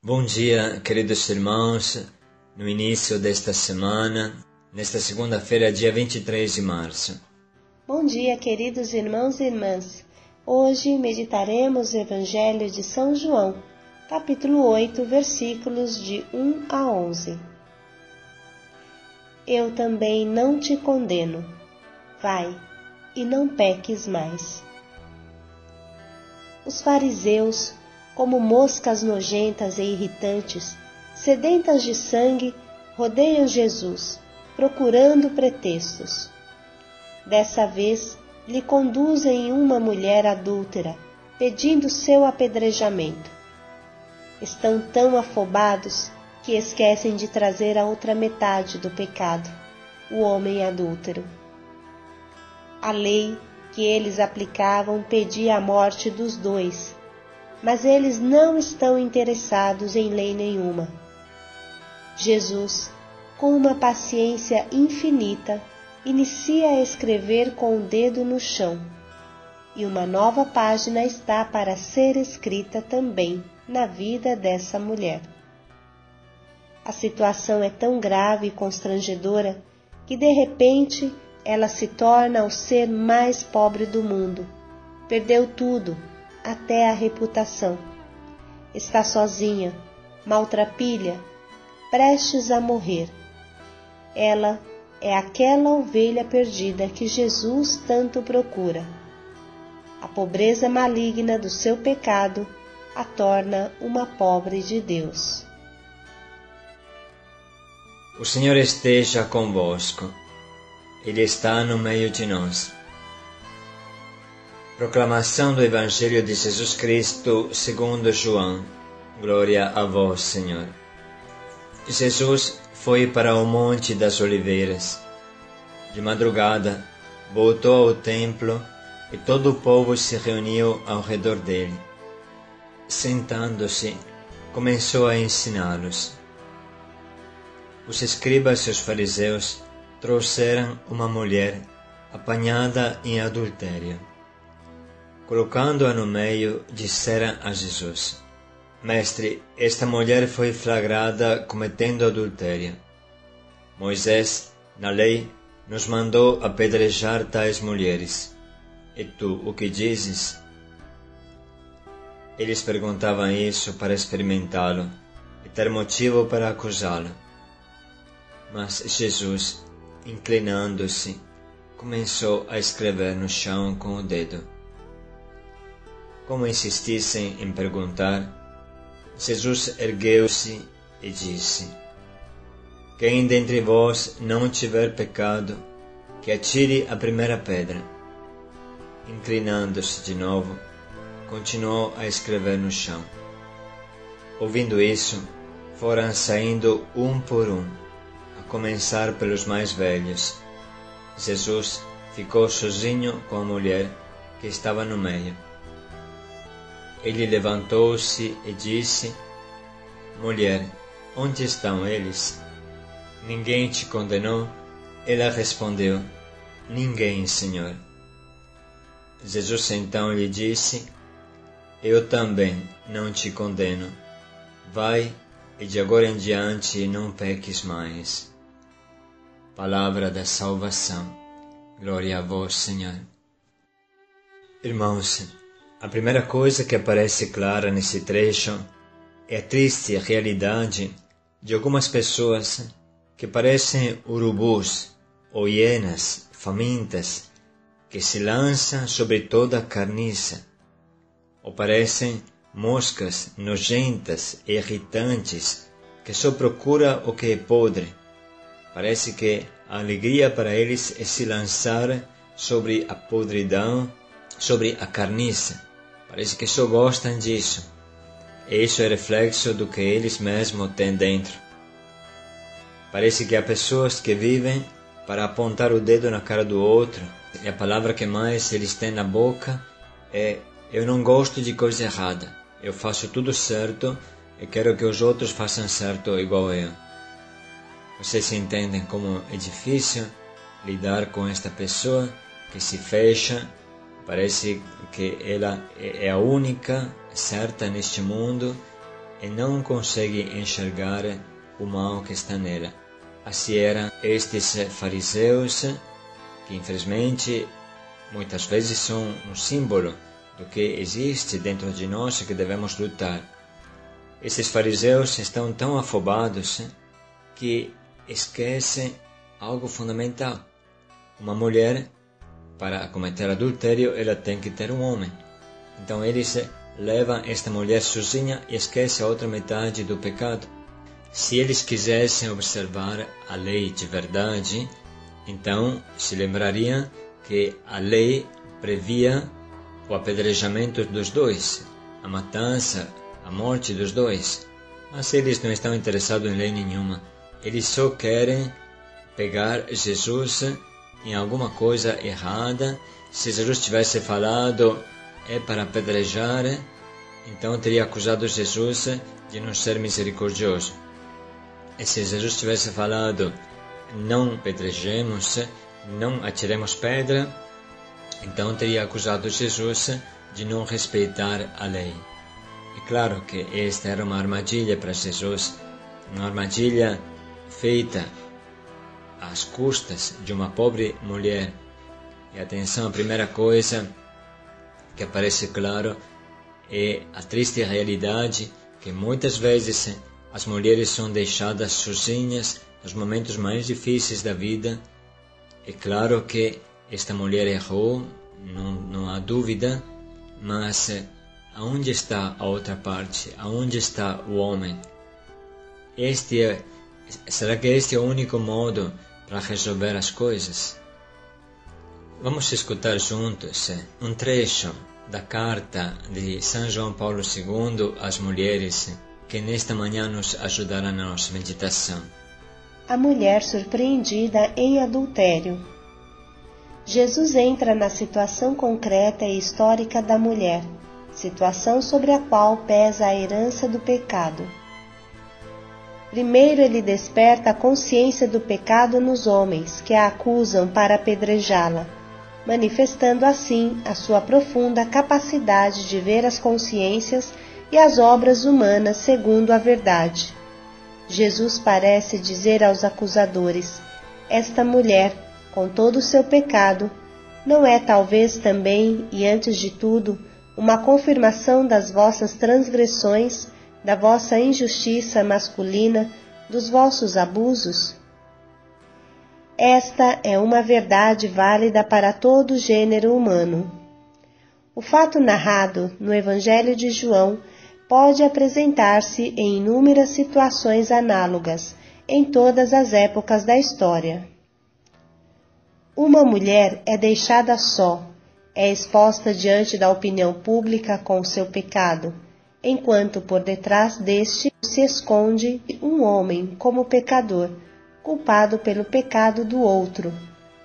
Bom dia, queridos irmãos, no início desta semana, nesta segunda-feira, dia 23 de março. Bom dia, queridos irmãos e irmãs. Hoje meditaremos o Evangelho de São João, capítulo 8, versículos de 1 a 11. Eu também não te condeno. Vai, e não peques mais. Os fariseus, como moscas nojentas e irritantes, sedentas de sangue, rodeiam Jesus, procurando pretextos. Dessa vez, lhe conduzem uma mulher adúltera, pedindo seu apedrejamento. Estão tão afobados que esquecem de trazer a outra metade do pecado, o homem adúltero. A lei que eles aplicavam pedia a morte dos dois, mas eles não estão interessados em lei nenhuma. Jesus, com uma paciência infinita, inicia a escrever com o dedo no chão, e uma nova página está para ser escrita também na vida dessa mulher. A situação é tão grave e constrangedora que, de repente, ela se torna o ser mais pobre do mundo. Perdeu tudo, até a reputação. Está sozinha, maltrapilha, prestes a morrer. Ela é aquela ovelha perdida que Jesus tanto procura. A pobreza maligna do seu pecado a torna uma pobre de Deus. O Senhor esteja convosco. Ele está no meio de nós. Proclamação do Evangelho de Jesus Cristo segundo João. Glória a vós, Senhor. Jesus foi para o Monte das Oliveiras. De madrugada, voltou ao templo e todo o povo se reuniu ao redor dele. Sentando-se, começou a ensiná-los. Os escribas e os fariseus trouxeram uma mulher apanhada em adultério. Colocando-a no meio, disseram a Jesus: Mestre, esta mulher foi flagrada cometendo adultério. Moisés, na lei, nos mandou apedrejar tais mulheres. E tu, o que dizes? Eles perguntavam isso para experimentá-lo e ter motivo para acusá-lo. Mas Jesus, inclinando-se, começou a escrever no chão com o dedo. Como insistissem em perguntar, Jesus ergueu-se e disse: Quem dentre vós não tiver pecado, que atire a primeira pedra. Inclinando-se de novo, continuou a escrever no chão. Ouvindo isso, foram saindo um por um, a começar pelos mais velhos. Jesus ficou sozinho com a mulher que estava no meio. Ele levantou-se e disse: Mulher, onde estão eles? Ninguém te condenou? Ela respondeu: Ninguém, Senhor. Jesus então lhe disse: Eu também não te condeno. Vai, e de agora em diante não peques mais. Palavra da salvação. Glória a vós, Senhor. Irmãos, a primeira coisa que aparece clara nesse trecho é a triste realidade de algumas pessoas que parecem urubus ou hienas famintas que se lançam sobre toda a carniça, ou parecem moscas nojentas e irritantes que só procuram o que é podre. Parece que a alegria para eles é se lançar sobre a podridão, sobre a carniça. Parece que só gostam disso. E isso é reflexo do que eles mesmos têm dentro. Parece que há pessoas que vivem para apontar o dedo na cara do outro. E a palavra que mais eles têm na boca é: eu não gosto de coisa errada. Eu faço tudo certo e quero que os outros façam certo igual eu. Vocês entendem como é difícil lidar com esta pessoa que se fecha. Parece que ela é a única certa neste mundo e não consegue enxergar o mal que está nela. Assim eram estes fariseus, que infelizmente muitas vezes são um símbolo do que existe dentro de nós e que devemos lutar. Esses fariseus estão tão afobados que esquecem algo fundamental. Uma mulher, para cometer adultério, ela tem que ter um homem. Então eles levam esta mulher sozinha e esquecem a outra metade do pecado. Se eles quisessem observar a lei de verdade, então se lembrariam que a lei previa o apedrejamento dos dois, a matança, a morte dos dois. Mas eles não estão interessados em lei nenhuma. Eles só querem pegar Jesus em alguma coisa errada. Se Jesus tivesse falado é para apedrejar, então teria acusado Jesus de não ser misericordioso. E se Jesus tivesse falado não apedrejemos, não atiremos pedra, então teria acusado Jesus de não respeitar a lei. E claro que esta era uma armadilha para Jesus, uma armadilha feita às custas de uma pobre mulher. E atenção, a primeira coisa que aparece claro é a triste realidade que muitas vezes as mulheres são deixadas sozinhas nos momentos mais difíceis da vida. É claro que esta mulher errou, não há dúvida, mas aonde está a outra parte? Aonde está o homem? Será que este é o único modo para resolver as coisas? Vamos escutar juntos um trecho da carta de São João Paulo II às mulheres, que nesta manhã nos ajudará na nossa meditação. A mulher surpreendida em adultério. Jesus entra na situação concreta e histórica da mulher, situação sobre a qual pesa a herança do pecado. Primeiro ele desperta a consciência do pecado nos homens que a acusam para apedrejá-la, manifestando assim a sua profunda capacidade de ver as consciências e as obras humanas segundo a verdade. Jesus parece dizer aos acusadores: esta mulher, com todo o seu pecado, não é talvez também, e antes de tudo, uma confirmação das vossas transgressões, da vossa injustiça masculina, dos vossos abusos? Esta é uma verdade válida para todo o gênero humano. O fato narrado no Evangelho de João pode apresentar-se em inúmeras situações análogas, em todas as épocas da história. Uma mulher é deixada só, é exposta diante da opinião pública com o seu pecado, enquanto por detrás deste se esconde um homem como pecador, culpado pelo pecado do outro,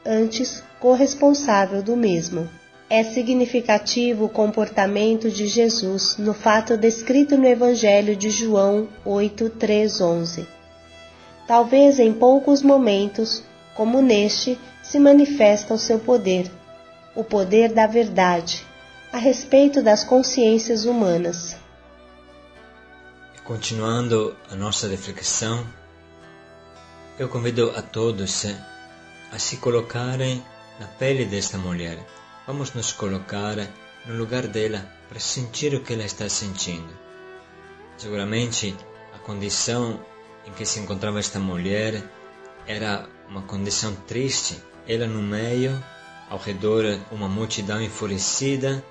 antes corresponsável do mesmo. É significativo o comportamento de Jesus no fato descrito no Evangelho de João 8:3-11. Talvez em poucos momentos, como neste, se manifesta o seu poder, o poder da verdade, a respeito das consciências humanas. Continuando a nossa reflexão, eu convido a todos a se colocarem na pele desta mulher. Vamos nos colocar no lugar dela para sentir o que ela está sentindo. Seguramente a condição em que se encontrava esta mulher era uma condição triste. Ela no meio, ao redor uma multidão enfurecida,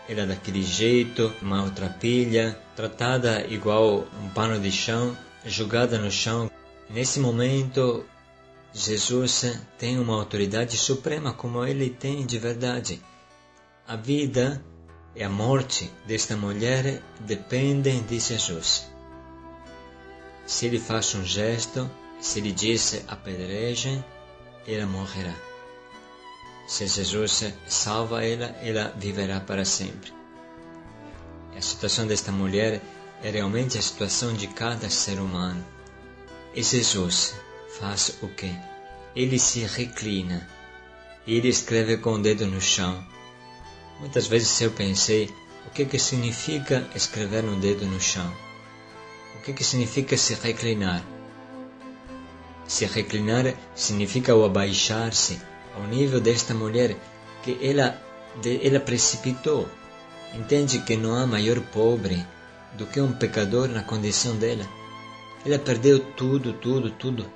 ela daquele jeito, maltrapilha, tratada igual um pano de chão, jogada no chão. Nesse momento, Jesus tem uma autoridade suprema como ele tem de verdade. A vida e a morte desta mulher dependem de Jesus. Se ele faz um gesto, se ele diz apedrejem, ela morrerá. Se Jesus salva ela, ela viverá para sempre. E a situação desta mulher é realmente a situação de cada ser humano. E Jesus faz o quê? Ele se reclina. Ele escreve com o dedo no chão. Muitas vezes eu pensei, o que significa escrever no dedo no chão? O que significa se reclinar? Se reclinar significa o abaixar-se ao nível desta mulher que ela precipitou. Entende que não há maior pobre do que um pecador na condição dela. Ela perdeu tudo.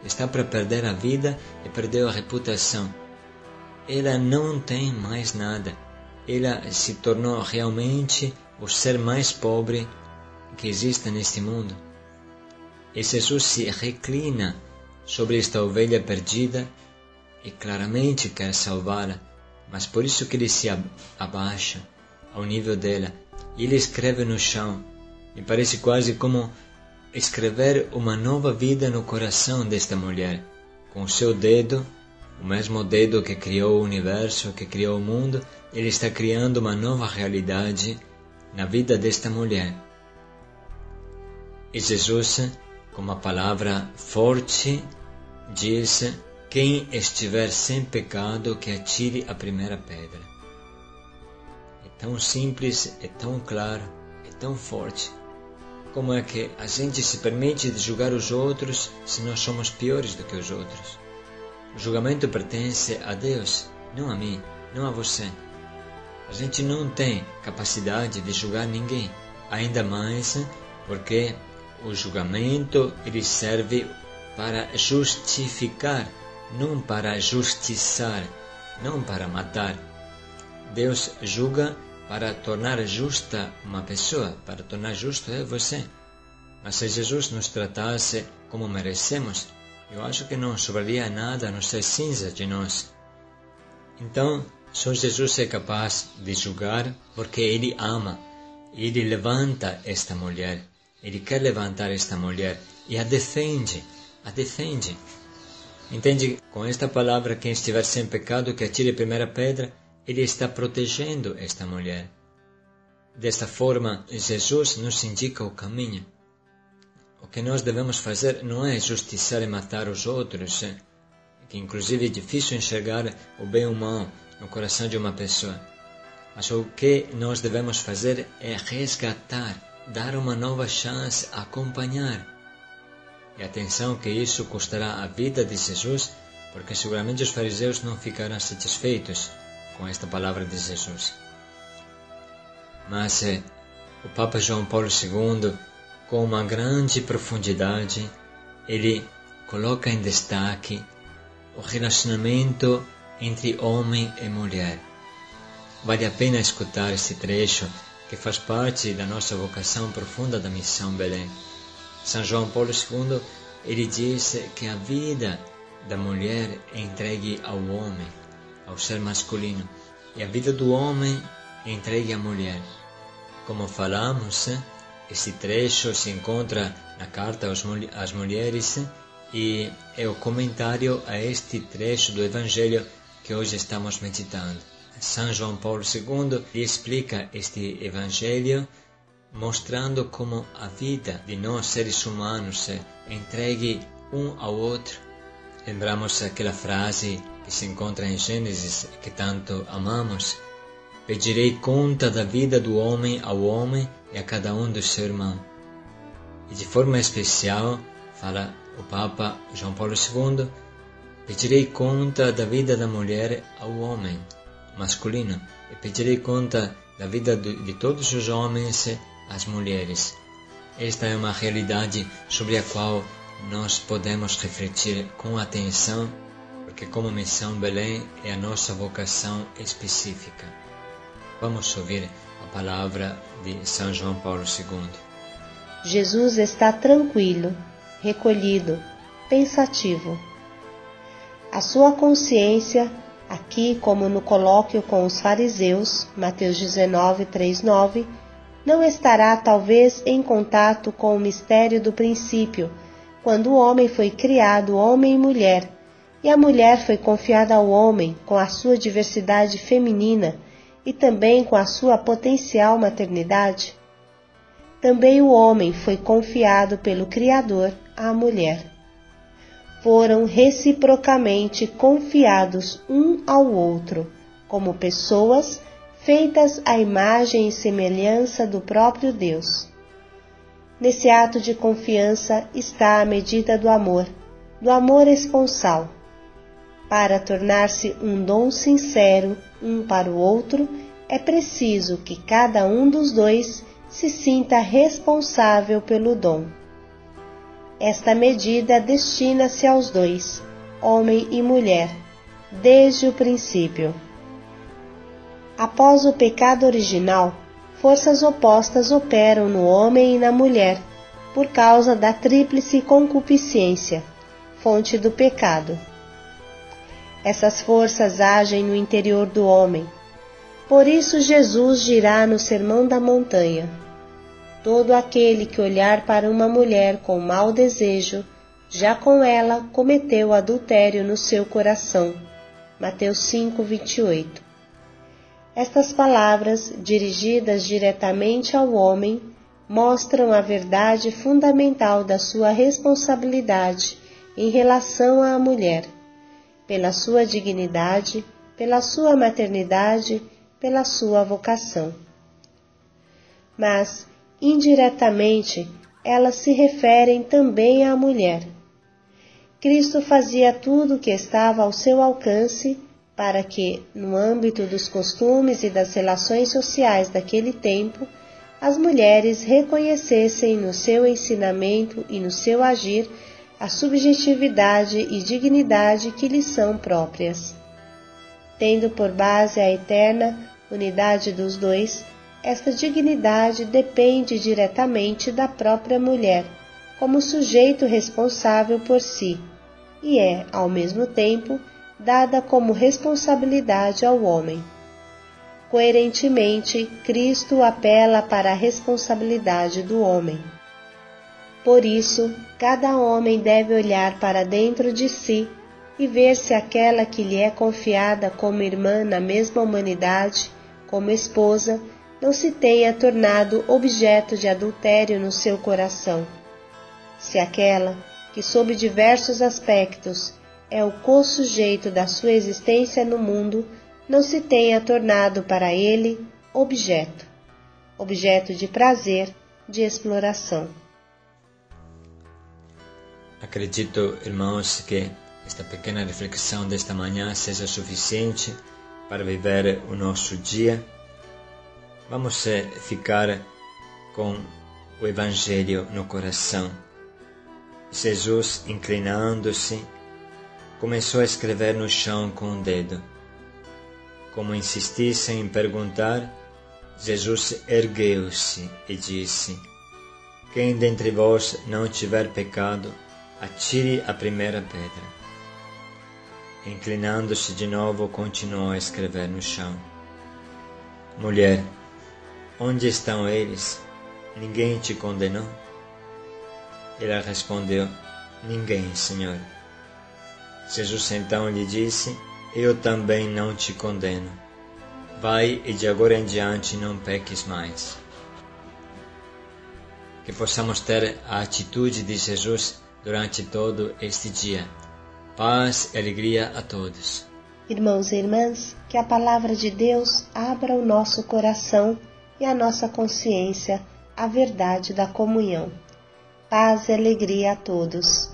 Está para perder a vida e perdeu a reputação. Ela não tem mais nada. Ela se tornou realmente o ser mais pobre que existe neste mundo. E Jesus se reclina sobre esta ovelha perdida e claramente quer salvá-la, mas por isso que ele se abaixa ao nível dela e ele escreve no chão. Me parece quase como escrever uma nova vida no coração desta mulher, com o seu dedo, o mesmo dedo que criou o universo, que criou o mundo. Ele está criando uma nova realidade na vida desta mulher. E Jesus, com uma palavra forte, diz: quem estiver sem pecado, que atire a primeira pedra. É tão simples, é tão claro, é tão forte. Como é que a gente se permite de julgar os outros se nós somos piores do que os outros? O julgamento pertence a Deus, não a mim, não a você. A gente não tem capacidade de julgar ninguém, ainda mais porque o julgamento ele serve para justificar, não para justiçar, não para matar. Deus julga para tornar justa uma pessoa, para tornar justo você. Mas se Jesus nos tratasse como merecemos, eu acho que não sobraria nada a não ser cinza de nós. Então, só Jesus é capaz de julgar porque Ele ama. Ele levanta esta mulher. Ele quer levantar esta mulher e a defende. Entende? Com esta palavra, quem estiver sem pecado, que atire a primeira pedra, ele está protegendo esta mulher. Desta forma, Jesus nos indica o caminho. O que nós devemos fazer não é justiçar e matar os outros, que inclusive é difícil enxergar o bem e o mal no coração de uma pessoa. Mas o que nós devemos fazer é resgatar, dar uma nova chance, acompanhar. E atenção que isso custará a vida de Jesus, porque seguramente os fariseus não ficarão satisfeitos com esta palavra de Jesus. Mas o Papa João Paulo II, com uma grande profundidade, ele coloca em destaque o relacionamento entre homem e mulher. Vale a pena escutar esse trecho que faz parte da nossa vocação profunda da Missão Belém. São João Paulo II, ele diz que a vida da mulher é entregue ao homem, ao ser masculino, e a vida do homem é entregue à mulher. Como falamos, esse trecho se encontra na carta às mulheres e é o comentário a este trecho do Evangelho que hoje estamos meditando. São João Paulo II explica este Evangelho mostrando como a vida de nós seres humanos é entregue um ao outro. Lembramos aquela frase que se encontra em Gênesis, que tanto amamos: pedirei conta da vida do homem ao homem e a cada um do seu irmão. E de forma especial, fala o Papa João Paulo II, pedirei conta da vida da mulher ao homem masculino e pedirei conta da vida de todos os homens às mulheres. Esta é uma realidade sobre a qual nós podemos refletir com atenção, porque como Missão Belém é a nossa vocação específica. Vamos ouvir a palavra de São João Paulo II. Jesus está tranquilo, recolhido, pensativo. A sua consciência, aqui como no colóquio com os fariseus, Mateus 19, 3-9, não estará talvez em contato com o mistério do princípio, quando o homem foi criado homem e mulher, e a mulher foi confiada ao homem com a sua diversidade feminina e também com a sua potencial maternidade. Também o homem foi confiado pelo Criador à mulher. Foram reciprocamente confiados um ao outro, como pessoas feitas à imagem e semelhança do próprio Deus. Nesse ato de confiança está a medida do amor esponsal. Para tornar-se um dom sincero um para o outro, é preciso que cada um dos dois se sinta responsável pelo dom. Esta medida destina-se aos dois, homem e mulher, desde o princípio. Após o pecado original, forças opostas operam no homem e na mulher, por causa da tríplice concupiscência, fonte do pecado. Essas forças agem no interior do homem. Por isso Jesus dirá no Sermão da Montanha: todo aquele que olhar para uma mulher com mau desejo, já com ela cometeu adultério no seu coração. Mateus 5:28. Estas palavras, dirigidas diretamente ao homem, mostram a verdade fundamental da sua responsabilidade em relação à mulher, pela sua dignidade, pela sua maternidade, pela sua vocação. Mas, indiretamente, elas se referem também à mulher. Cristo fazia tudo o que estava ao seu alcance para que, no âmbito dos costumes e das relações sociais daquele tempo, as mulheres reconhecessem no seu ensinamento e no seu agir a subjetividade e dignidade que lhes são próprias. Tendo por base a eterna unidade dos dois, esta dignidade depende diretamente da própria mulher, como sujeito responsável por si, e é, ao mesmo tempo, dada como responsabilidade ao homem. Coerentemente, Cristo apela para a responsabilidade do homem. Por isso, cada homem deve olhar para dentro de si e ver se aquela que lhe é confiada como irmã na mesma humanidade, como esposa, não se tenha tornado objeto de adultério no seu coração. Se aquela, que sob diversos aspectos é o co-sujeito da sua existência no mundo, não se tenha tornado para ele objeto de prazer, de exploração. Acredito, irmãos, que esta pequena reflexão desta manhã seja suficiente para viver o nosso dia. Vamos ficar com o Evangelho no coração. Jesus, inclinando-se, começou a escrever no chão com o dedo. Como insistissem em perguntar, Jesus ergueu-se e disse: quem dentre vós não tiver pecado, atire a primeira pedra. Inclinando-se de novo, continuou a escrever no chão. Mulher, onde estão eles? Ninguém te condenou? Ela respondeu: ninguém, Senhor. Jesus então lhe disse: eu também não te condeno. Vai e de agora em diante não peques mais. Que possamos ter a atitude de Jesus durante todo este dia. Paz e alegria a todos. Irmãos e irmãs, que a palavra de Deus abra o nosso coração e a nossa consciência à verdade da comunhão. Paz e alegria a todos.